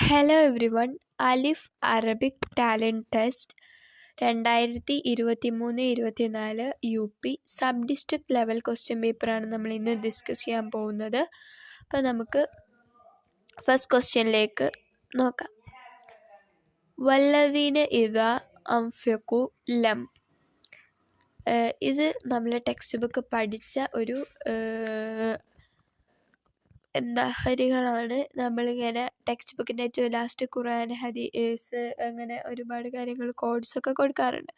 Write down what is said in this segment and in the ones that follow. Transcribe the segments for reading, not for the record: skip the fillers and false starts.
Hello everyone. Alif Arabic talent test 2023-24 UP sub district level question പേപ്പറാണ് നമ്മൾ ഇന്ന് discuss ചെയ്യാൻ പോകുന്നത്. അപ്പോൾ നമുക്ക് ഫസ്റ്റ് ക്വസ്റ്റ്യനിലേക്ക് നോക്കാം. വല്ലദീന ഇദാ അൻഫഖു ലം. ഇത് നമ്മൾ ടെക്സ്റ്റ് ബുക്ക് പഠിച്ച ഒരു ഹരികളാണ്. നമ്മളിങ്ങനെ ടെക്സ്റ്റ് ബുക്കിൻ്റെ ഏറ്റവും ലാസ്റ്റ് ഖുർആൻ, ഹദീസ്, അങ്ങനെ ഒരുപാട് കാര്യങ്ങൾ കോഡ്സൊക്കെ കൊടുക്കാറുണ്ട്.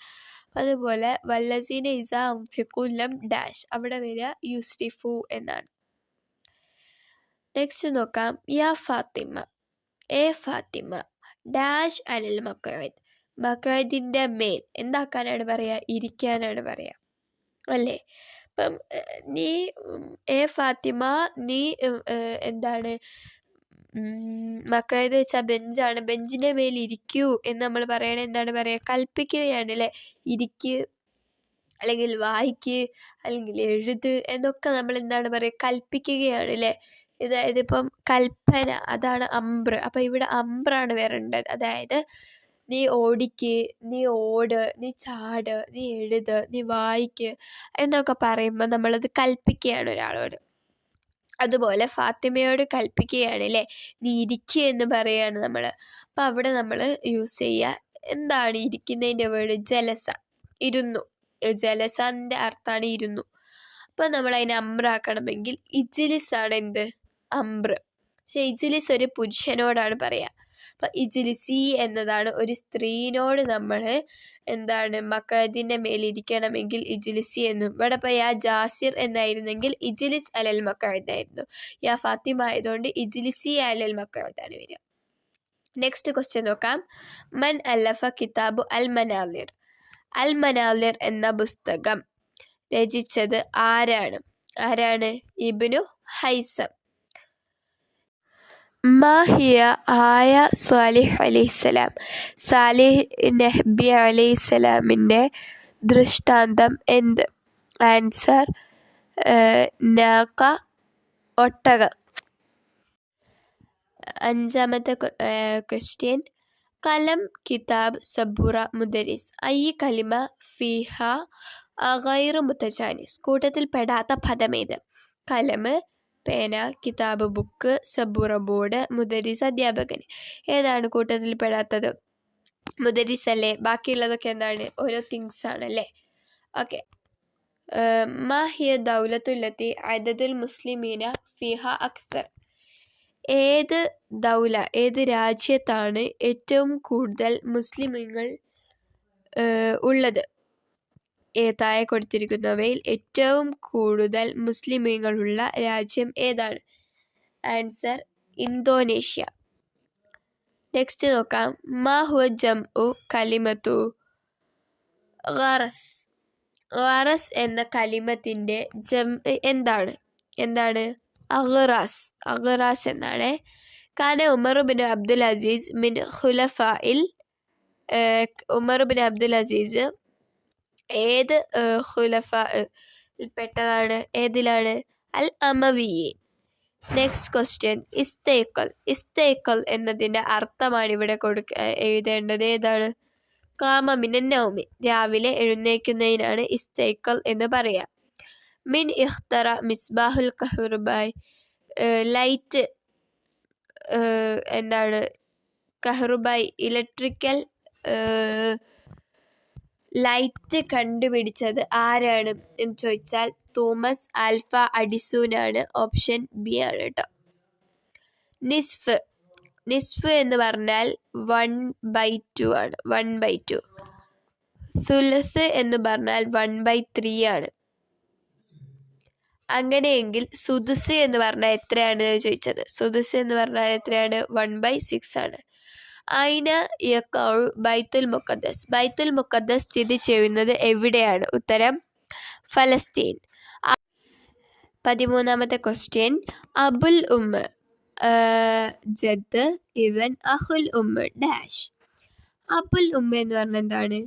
അതുപോലെ വല്ലസീന ഇസ അൻഫിഖു ലം ഡാഷ്, അവിടെ വരിക യുസ്രിഫു എന്നാണ്. നെക്സ്റ്റ് നോക്കാം. യാ ഫാത്തിമ, എ ഫാത്തിമ ഡാഷ് അനിൽ മക്അദ്. മക്അദിൻ്റെ മേൽ എന്താക്കാനാണ് പറയുക? ഇരിക്കാനാണ് പറയുക അല്ലേ? അപ്പം നീ എ ഫാത്തിമ, നീ എന്താണ് മക്അദ് വെച്ചാൽ ബെഞ്ചാണ്, ബെഞ്ചിൻ്റെ മേൽ ഇരിക്കൂ എന്ന് നമ്മൾ പറയണത് എന്താണ് പറയുക? കൽപ്പിക്കുകയാണ് അല്ലേ? ഇരിക്ക്, അല്ലെങ്കിൽ വായിക്ക്, അല്ലെങ്കിൽ എഴുത് എന്നൊക്കെ നമ്മൾ എന്താണ് പറയുക? കൽപ്പിക്കുകയാണ് അല്ലേ? ഇതിപ്പം കൽപ്പന, അതാണ് അംബ്ര. അപ്പം ഇവിടെ അംബ്രാണ് വരേണ്ടത്. അതായത് നീ ഓടിക്ക്, നീ ഓട്, നീ ചാട്, നീ എഴുത്, നീ വായിക്ക് എന്നൊക്കെ പറയുമ്പോൾ നമ്മളത് കൽപ്പിക്കുകയാണ് ഒരാളോട്. അതുപോലെ ഫാത്തിമയോട് കൽപ്പിക്കുകയാണ് അല്ലേ? നീ ഇരിക്കുക എന്ന് പറയുകയാണ് നമ്മൾ. അപ്പം അവിടെ നമ്മൾ യൂസ് ചെയ്യുക എന്താണ് ഇരിക്കുന്നതിൻ്റെ വേർഡ്? ജലസ, ഇരുന്നു. ജലസൻ്റെ അർത്ഥമാണ് ഇരുന്നു. അപ്പം നമ്മൾ അതിനെ അമ്രാക്കണമെങ്കിൽ ഇജ്ലിസ് ആണ് എന്ത്? അമ്ര. പക്ഷെ ഇജ്ലിസ് ഒരു പുരുഷനോടാണ് പറയുക. അപ്പം ഇജ്ലിസി എന്നതാണ് ഒരു സ്ത്രീനോട് നമ്മൾ എന്താണ് മക്അദിൻ്റെ മേലിരിക്കണമെങ്കിൽ ഇജ്ലിസി എന്നും. ഇവിടെ ഇപ്പോൾ യാ ജാസിർ എന്നായിരുന്നെങ്കിൽ ഇജ്ലിസ് അലൽ മക്അദ് ആയിരുന്നു. യാ ഫാത്തിമ ആയതുകൊണ്ട് ഇജ്ലിസി അലൽ മക്അദ് ആണ് വരിക. നെക്സ്റ്റ് ക്വസ്റ്റ്യൻ നോക്കാം. മൻ അല്ലഫ കിതാബു അൽ മനാലിർ. അൽ മനാലിർ എന്ന പുസ്തകം രചിച്ചത് ആരാണ്? ഇബ്നു ഹൈസം. മാഹിയ ആയ സാലിഹ് അലൈഹിസ്സലാം. സാലിഹ് നബി അലൈഹിസ്സലാമിൻ്റെ ദൃഷ്ടാന്തം എന്ത്? ആൻസർ നാഖ, ഒട്ടകം. അഞ്ചാമത്തെ ക്വസ്റ്റ്യൻ. കലം കിതാബ് സബൂറ മുദരിസ് ഐ കലിമ ഫിഹ ഗൈറു മുതജാനിസ്. കൂട്ടത്തിൽ പെടാത്ത പദമേത്? കലം പേന, കിതാബ് ബുക്ക്, സബൂറ ബോർഡ്, മുദരിസ് അധ്യാപകൻ. ഏതാണ് കൂട്ടത്തിൽ പെടാത്തത്? മുദരിസ് അല്ലേ? ബാക്കിയുള്ളതൊക്കെ എന്താണ്? ഓരോ തിങ്സ് ആണല്ലേ? ഓക്കെ. മാഹിയ ദൗലത്തുല്ലത്തി അദദുൽ മുസ്ലിമീന ഫിഹ അക്സർ. ഏത് ദൗല, ഏത് രാജ്യത്താണ് ഏറ്റവും കൂടുതൽ മുസ്ലിമീങ്ങൾ ഉള്ളത്? താഴെ കൊടുത്തിരിക്കുന്നവയിൽ ഏറ്റവും കൂടുതൽ മുസ്ലിമീങ്ങളുള്ള രാജ്യം ഏതാണ്? Answer Indonesia. നെക്സ്റ്റ് നോക്കാം. മാ ഹുവ ജംഉ കലിമത്തു ഗറസ്. ഗറസ് എന്ന കലിമത്തിൻ്റെ എന്താണ്? അഗ്റാസ് എന്നാണ്. കാന ഉമർ ബിൻ അബ്ദുൽ അസീസ് മിൻ ഖുലഫായിൽ. ഉമർ ബിൻ അബ്ദുൽ അസീസ് ഏത് ഖുലഫയിൽപ്പെട്ടതാണ്? ഏതിലാണ്? അൽ അമവിയീൻ. Next question. ഇസ്തൈഖൽ എന്നതിൻ്റെ അർത്ഥമാണ് ഇവിടെ എഴുതേണ്ടത്. ഏതാണ്? ഖാമ മിനൻ നൗമി. രാവിലെ എഴുന്നേൽക്കുന്നതിനാണ് ഇസ്തൈഖൽ എന്ന് പറയാം. മിൻ ഇഖ്തറ മിസ്ബാഹുൽ കഹ്റുബായ്. ലൈറ്റ് എന്താണ്? കഹ്റുബായ്, ഇലക്ട്രിക്കൽ ലൈറ്റ് കണ്ടുപിടിച്ചത് ആരാണ് എന്ന് ചോദിച്ചാൽ തോമസ് ആൽഫ അഡിസൂനാണ്. ഓപ്ഷൻ ബി ആണ് കേട്ടോ. നിസ്ഫ് എന്ന് പറഞ്ഞാൽ 1/2 ആണ്. 1/2. സുലസ് എന്ന് പറഞ്ഞാൽ 1/3 ആണ്. അങ്ങനെയെങ്കിൽ സുദുസ് എന്ന് പറഞ്ഞാൽ എത്രയാണ് ചോദിച്ചത്? സുദുസ് എന്ന് പറഞ്ഞാൽ എത്രയാണ്? 1/6 ആണ്. ഐന യഖഉ ബൈത്തുൽ മുഖദ്ദസ്. ബൈത്തുൽ മുഖദ്ദസ് സ്ഥിതി ചെയ്യുന്നത് എവിടെയാണ്? ഉത്തരം ഫലസ്തീൻ. 13ാമത്തെ ക്വസ്റ്റ്യൻ. അബുൽ ഉമ്മ ജദ് ഇദൻ അഹുൽ ഉമ്മ ഡാഷ്. അബുൽ ഉമ്മ എന്ന് പറഞ്ഞാൽ എന്താണ്?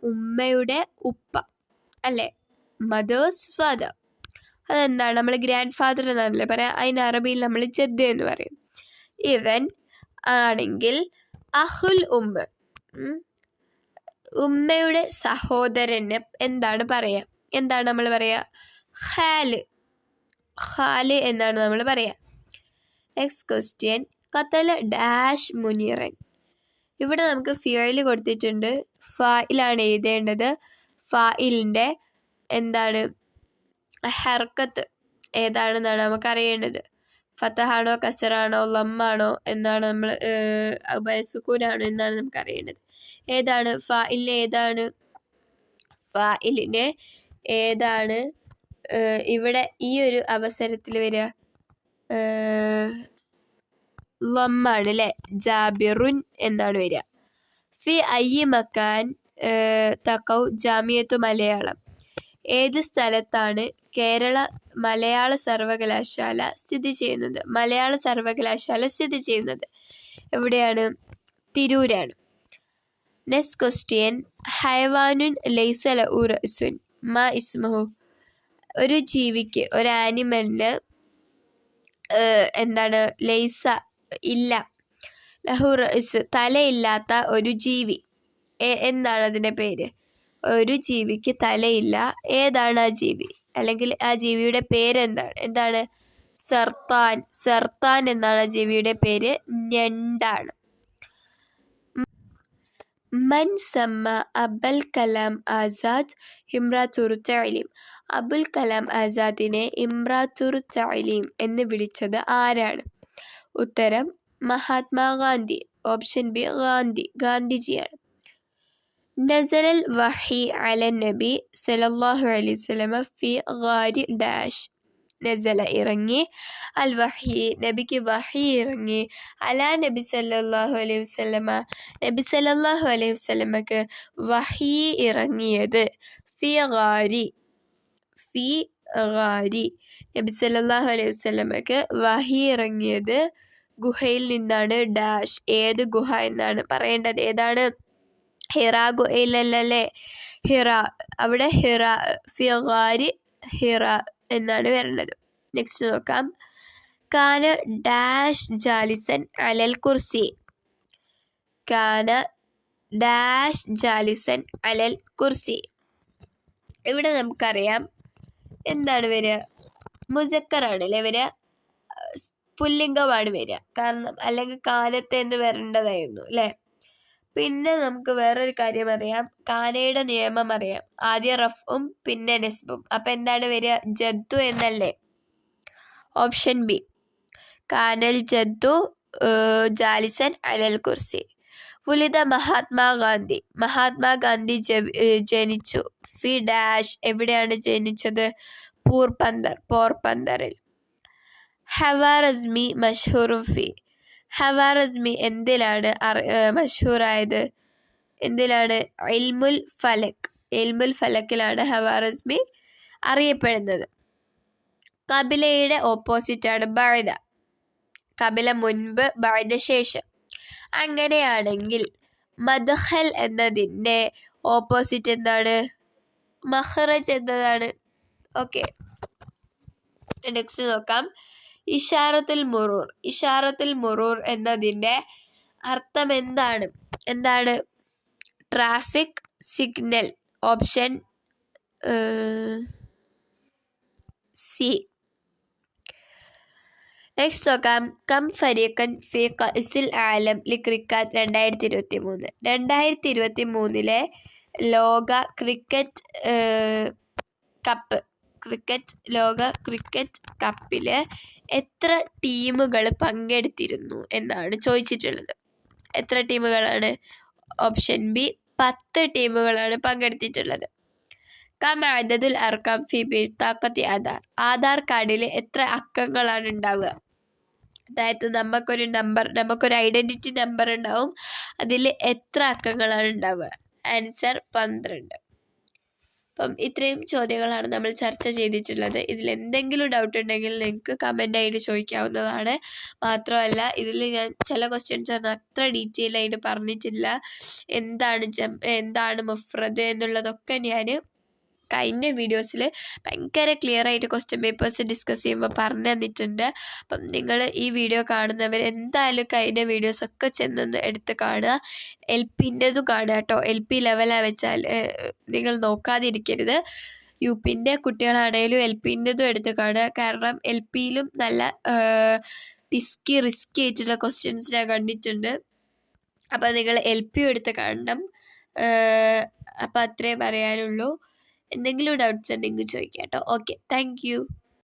ഉമ്മയുടെ ഉപ്പ അല്ലേ? Mother's father. അതെന്താണ്? നമ്മൾ ഗ്രാൻഡ് ഫാദർ എന്നാണല്ലേ പറയാം. അതിന് അറബിയിൽ നമ്മൾ ജദ് എന്ന് പറയും. ഇദൻ ആണെങ്കിൽ അഹുൽ ഉമ്മ, ഉമ്മയുടെ സഹോദരന് എന്താണ് പറയാ? എന്താണ് നമ്മൾ പറയാ? ഖാല്. ഖാല് എന്നാണ് നമ്മൾ പറയാ. നെക്സ്റ്റ് ക്വസ്റ്റ്യൻ, ഖതല ഡാഷ് മുനീറൻ. ഇവിടെ നമുക്ക് ഫിയല് കൊടുത്തിട്ടുണ്ട്, ഫായിലാണ് എഴുതേണ്ടത്. ഫായിലിൻ്റെ എന്താണ് ഹർക്കത്ത് ഏതാണെന്നാണ് നമുക്ക് അറിയേണ്ടത്. ഫതഹാണോ കസറാണോ ലമ്മാണോ എന്നാണ് നമ്മൾ സുക്കൂനാണോ എന്നാണ് നമുക്ക് അറിയേണ്ടത്. ഏതാണ് ഫായിലിന്? ഫായിലിന് ഏതാണ് ഇവിടെ ഈ ഒരു അവസരത്തിൽ വരിക? ലമ്മാണ് അല്ലേ? ജാബിറുൻ എന്നാണ് വരിക. ഫി അയ്യി മക്കാൻ തഖൗ ജാമിയത്തു മലയാളം. ഏത് സ്ഥലത്താണ് കേരള മലയാള സർവകലാശാല സ്ഥിതി ചെയ്യുന്നത്? മലയാള സർവകലാശാല സ്ഥിതി ചെയ്യുന്നത് എവിടെയാണ്? തിരൂരാണ്. നെക്സ്റ്റ് ക്വസ്റ്റ്യൻ, ഹയവാനുൻ ലൈസ ലഹു റഅ്സുൻ മാ ഇസ്മുഹു. ഒരു ജീവിക്ക്, ഒരു ആനിമലിന് എന്താണ് ലൈസ ഇല്ല, ലഹു റഅ്സ് തലയില്ലാത്ത ഒരു ജീവി, എന്താണ് അതിൻ്റെ പേര്? ഒരു ജീവിക്ക് തലയില്ല, ഏതാണ് ആ ജീവി? അല്ലെങ്കിൽ ആ ജീവിയുടെ പേരെന്താണ്? എന്താണ്? സർത്താൻ. സർത്താൻ എന്നാണ് ആ ജീവിയുടെ പേര്, ഞണ്ടാണ്. മൻ സമ്മ അബുൽ കലാം ആസാദ് ഇംറാത്തുർ തഅലീം. അബുൽ കലാം ആസാദിനെ ഇംറാത്തുർ തഅലീം എന്ന് വിളിച്ചത് ആരാണ്? ഉത്തരം മഹാത്മാഗാന്ധി. Option B ഗാന്ധിജിയാണ്. നസലൽ വഹി അലൻ നബി സല്ലല്ലാഹു അലൈഹി വസല്ലമ ഫി ഗാരി ഡാഷ്. നസല ഇറങ്ങി, അൽ വഹി നബിക്ക് വഹി ഇറങ്ങി, അലാ നബി സല്ലല്ലാഹു അലൈഹി വസല്ലമ നബി സല്ലല്ലാഹു അലൈഹി വസല്ലമക്ക് വഹി ഇറങ്ങിയത് ഫി ഗാരി നബി സല്ലല്ലാഹു അലൈഹി വസല്ലമക്ക് വഹി ഇറങ്ങിയത് ഗുഹയിൽ നിന്നാണ്. ഡാഷ് ഏത് ഗുഹ എന്നാണ് പറയേണ്ടത്? ഏതാണ്? ഹിറ ഗുഹയിലല്ലേ? ഹിറ, അവിടെ ഹിറ, ഫി ഗാരി ഹിറ എന്നാണ് വരുന്നത്. നെക്സ്റ്റ് നോക്കാം, കാന ഡാഷ് ജാലിസൻ അലൽ കുർസി. കാന ഡാഷ് ജാലിസൻ അലൽ കുർസി. ഇവിടെ നമുക്കറിയാം എന്താണ് വരിക? മുസക്കറാണ് അല്ലേ വരിക, പുല്ലിംഗമാണ് വരിക. കാരണം അല്ലെങ്കിൽ കാലത്ത് എന്ന് വരേണ്ടതായിരുന്നു അല്ലേ. പിന്നെ നമുക്ക് വേറൊരു കാര്യം അറിയാം, കാനയുടെ നിയമം അറിയാം. ആദ്യം റഫും പിന്നെ നെസ്ബും. അപ്പം എന്താണ് വരിക? ജദ്ദു എന്നല്ലേ? ഓപ്ഷൻ ബി, കാനൽ ജദ്ദു ജാലിസൻ അലൽ കുർസി. വുലിദ മഹാത്മാഗാന്ധി. മഹാത്മാഗാന്ധി ജനിച്ചു ഫി ഡാഷ്. എവിടെയാണ് ജനിച്ചത്? പോർബന്തറിൽ. ഹവാറസ്മി മഷ്ഹൂറും ഫി. ഹവാറസ്മി എന്തിലാണ് മഷ്ഹൂറായത്? എന്തിലാണ്? ഇൽമുൽ ഫലക്. ഇൽമുൽ ഫലക്കിലാണ് ഹവാറസ്മി അറിയപ്പെടുന്നത്. കബിലയുടെ ഓപ്പോസിറ്റാണ് ബഅദ. കബില മുൻപ്, ബഅദ ശേഷം. അങ്ങനെയാണെങ്കിൽ മദ്ഖൽ എന്നതിൻ്റെ ഓപ്പോസിറ്റ് എന്താണ്? മഖ്റജ് എന്നതാണ്. ഓക്കെ, നെക്സ്റ്റ് നോക്കാം, ഇഷാറത്തുൽ മുറൂർ. ഇഷാറത്തുൽ മുറൂർ എന്നതിൻ്റെ അർത്ഥം എന്താണ്? Traffic signal. Option C. Next നോക്കാം, കം ഫരീഖൻ ഫി കഅ്സിൽ ആലം ലി ക്രിക്കറ്റ് 2023. 2023 ലോക ക്രിക്കറ്റ് കപ്പ്, ലോക ക്രിക്കറ്റ് കപ്പിൽ എത്ര ടീമുകൾ പങ്കെടുത്തിരുന്നു എന്നാണ് ചോദിച്ചിട്ടുള്ളത്. എത്ര ടീമുകളാണ്? ഓപ്ഷൻ ബി 10 ടീമുകളാണ് പങ്കെടുത്തിട്ടുള്ളത്. കം അദദുൽ അർക്കാം ഫി ബിത്താഖത്തി ആധാർ. ആധാർ കാർഡിൽ എത്ര അക്കങ്ങളാണ് ഉണ്ടാവുക? അതായത് നമുക്കൊരു ഐഡൻറ്റിറ്റി നമ്പർ ഉണ്ടാവും, അതിൽ എത്ര അക്കങ്ങളാണ് ഉണ്ടാവുക? ആൻസർ 12. അപ്പം ഇത്രയും ചോദ്യങ്ങളാണ് നമ്മൾ ചർച്ച ചെയ്തിട്ടുള്ളത്. ഇതിൽ എന്തെങ്കിലും ഡൗട്ട് ഉണ്ടെങ്കിൽ നിങ്ങൾക്ക് കമൻ്റ് ആയിട്ട് ചോദിക്കാവുന്നതാണ്. മാത്രമല്ല ഇതിൽ ഞാൻ ചില ക്വസ്റ്റ്യൻസ് ഒന്നും അത്ര ഡീറ്റെയിൽ ആയിട്ട് പറഞ്ഞിട്ടില്ല. എന്താണ് മുഫ്രദ് എന്നുള്ളതൊക്കെ ഞാൻ കഴിഞ്ഞ വീഡിയോസിൽ ഭയങ്കര ക്ലിയർ ആയിട്ട് ക്വസ്റ്റ്യൻ പേപ്പേഴ്സ് ഡിസ്കസ് ചെയ്യുമ്പോൾ പറഞ്ഞു തന്നിട്ടുണ്ട്. അപ്പം നിങ്ങൾ ഈ വീഡിയോ കാണുന്നവർ എന്തായാലും കഴിഞ്ഞ വീഡിയോസൊക്കെ ചെന്നൊന്ന് എടുത്ത് കാണുക. LPൻ്റെതും കാണുക കേട്ടോ. LP ലെവലാണ് വെച്ചാൽ നിങ്ങൾ നോക്കാതിരിക്കരുത്. UPൻ്റെ കുട്ടികളാണെങ്കിലും LPൻ്റെതും എടുത്ത് കാണുക. കാരണം LPയിലും നല്ല റിസ്കി ആയിട്ടുള്ള ക്വസ്റ്റ്യൻസ് ഞാൻ കണ്ടിട്ടുണ്ട്. അപ്പോൾ നിങ്ങൾ LP എടുത്ത് കാണണം. അപ്പോൾ അത്രേ പറയാനുള്ളൂ. എന്തെങ്കിലും ഡൗട്ട്സ് ഉണ്ടെങ്കിൽ ചോദിക്കാം കേട്ടോ. Okay, thank you.